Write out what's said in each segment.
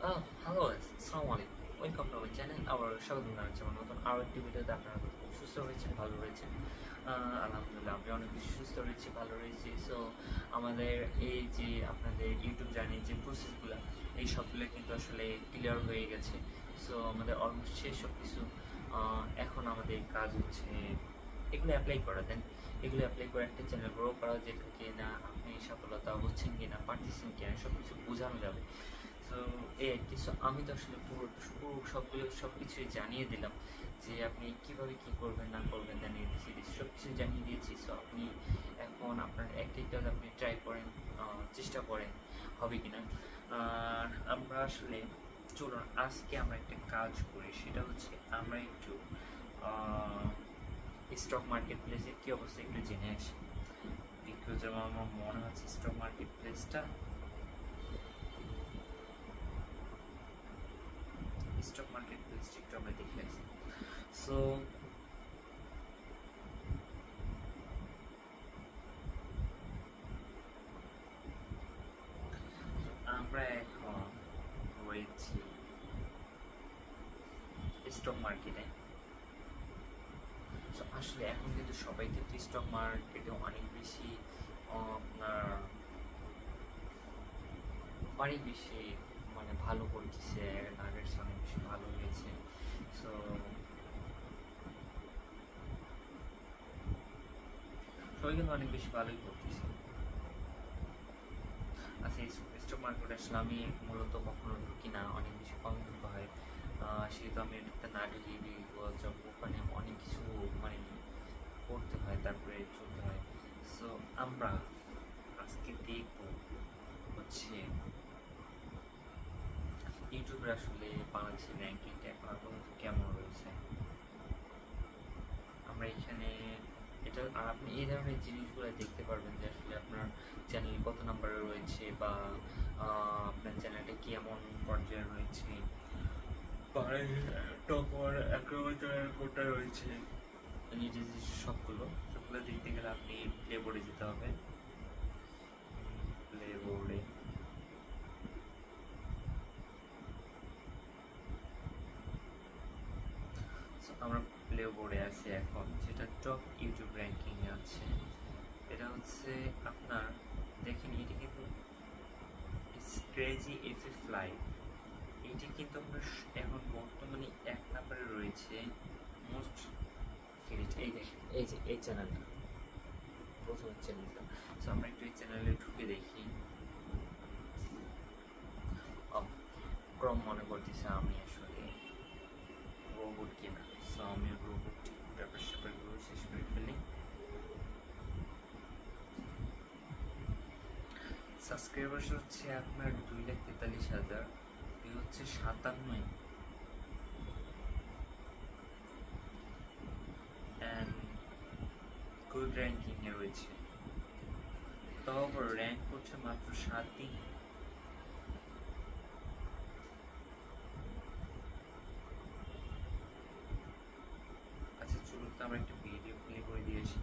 Hello, আসসালামু আলাইকুম। Welcome to our channel. আবার স্বাগত জানাচ্ছি আমার নতুন আরও একটি ভিডিওতে। আপনারা খুব সুস্থ রয়েছেন, ভালো রয়েছেন। আলহামদুলিল্লাহ, আমি অনেক বেশি সুস্থ রয়েছি, ভালো রয়েছি। সো আমাদের এই যে আপনাদের ইউটিউব জার্নির যে প্রসেসগুলো, এই সবগুলো কিন্তু আসলে ক্লিয়ার হয়ে গেছে। সো আমাদের অলমোস্ট শেষ সব কিছু। এখন আমাদের কাজ হচ্ছে এগুলো অ্যাপ্লাই করা। দেন এগুলো অ্যাপ্লাই করে একটা চ্যানেল গ্রো করা, যেটা কিনা আপনি সফলতা হচ্ছেন কিনা, পারতেছেন কিনা, সব কিছু বোঝানো যাবে। সো এই আর কি। সো আমি তো আসলে পুরো পুরো সব কিছুই জানিয়ে দিলাম যে আপনি কীভাবে কী করবেন না করবেন, জানিয়ে দিয়েছি, সব কিছু জানিয়ে দিয়েছি। সো আপনি এখন আপনার একটি কাজ আপনি ট্রাই করেন, চেষ্টা করেন হবে কি না। আর আমরা আসলে চলুন আজকে আমরা একটা কাজ করি, সেটা হচ্ছে আমরা একটু স্টক মার্কেট প্লেসের কী অবস্থা একটু জেনে আসি। বিকজ আমার মনে হচ্ছে স্টক মার্কেট প্লেসটা স্টক মার্কেট প্লেসটা একটু আমরা দেখে আসি। সো আমরা এখন রয়েছি স্টক মার্কেটে। সো আসলে এখন কিন্তু সবাই কিন্তু স্টক মার্কেটে অনেক বেশি আপনার অনেক বেশি মানে ভালো করতেছে, আগের চেয়ে অনেক বেশি ভালো হয়েছে। সো সবাই কিন্তু অনেক বেশি ভালোই করতেছে। আচ্ছা, এই স্টক মার্কেট আসলে আমি মূলত কখনো ঢুকি না, অনেক বেশি কম ঢুকা হয়। সেহেতু আমি এটাতে না ঢুকি, ওখানে অনেক কিছু মানে করতে হয়, তারপরে চলতে হয়। সো আমরা আজকে দেখব হচ্ছে ইউটিউবের আসলে বাংলাদেশের র্যাঙ্কিংটা এখন আপাতত কেমন রয়েছে। আমরা এখানে এটা আর আপনি এই ধরনের জিনিসগুলো দেখতে পারবেন যে আসলে আপনার চ্যানেল কত নাম্বারে রয়েছে, বা আপনার চ্যানেলটা কেমন পর্যায়ে রয়েছে, টপ ওয়ান একেবারে কোনটা রয়েছে, নিজে যে সবগুলো সবগুলো দেখতে গেলে আপনি প্লে বোর্ডে যেতে হবে। প্লে বোর্ডে আমরা প্লে বোর্ডে আছি এখন, যেটা টপ ইউটিউব র্যাঙ্কিংয়ে আছে। এটা হচ্ছে আপনার দেখেন, এটি কিন্তু ক্রেজি এফএফ লাইভ, এটি কিন্তু আপনার এখন বর্তমানে এক নাম্বারে রয়েছে মোস্ট ক্রেডিট। এই দেখেন, এই যে এই চ্যানেলটা, প্রথম চ্যানেলটা। সো আমরা একটু এই চ্যানেলে ঢুকে দেখি। ক্রম মনে করতেছে আমি আসলে রোবট কিনা। সো আমি রোবট ব্যাপার স্যাপারগুলো শেষ করে ফেলি। সাবস্ক্রাইবার হচ্ছে আপনার 2,43,000, ভিউ হচ্ছে 57, অ্যান্ড গুড র্যাঙ্কিংয়ে রয়েছে। তারপর র্যাঙ্ক করছে মাত্র 7 দিন। আচ্ছা চলুন তো আমরা একটা ভিডিও প্লে করে দিয়েছি।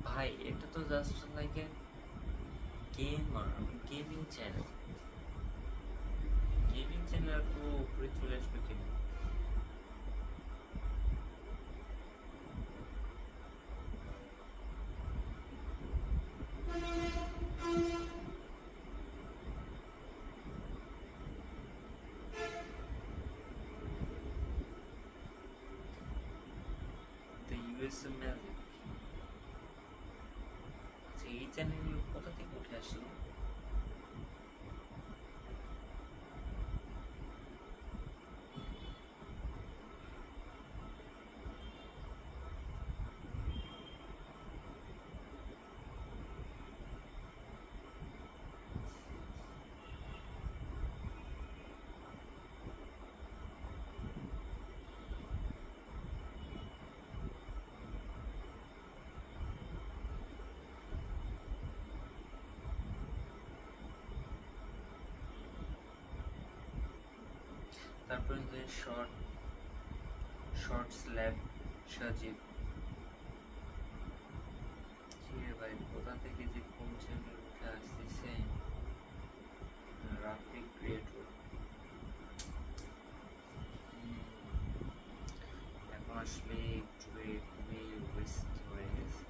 ভাই এটা তো just like a gamer, gaming channel. Gaming channel তো উপরে চলে আসবে কেন? The USA magic. আচ্ছা এই চ্যানেলগুলো কোথা থেকে উঠে আসলো? তারপরে হচ্ছে শর্ট স্ল্যাব সজীব। কি রে ভাই, কোথা থেকে যে কোন চ্যানেল উঠে আসতেছে। রাফিক ক্রিয়েটর। এখন আসলে একটু খুবই রিস্কি হয়ে গেছে,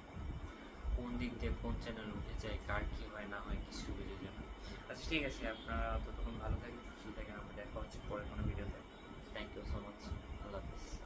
কোন দিক দিয়ে কোন চ্যানেল উঠে যায়, কার কি হয় না হয় কিছু বুঝে যায় না। আচ্ছা ঠিক আছে, আপনারা ততক্ষণ ভালো থাকেন, সুস্থ থাকেন, আমরা দেখা হচ্ছে পরে কোনো ভিডিওতে। থ্যাংক ইউ সো মাচ, আল্লাহ হাফিজ।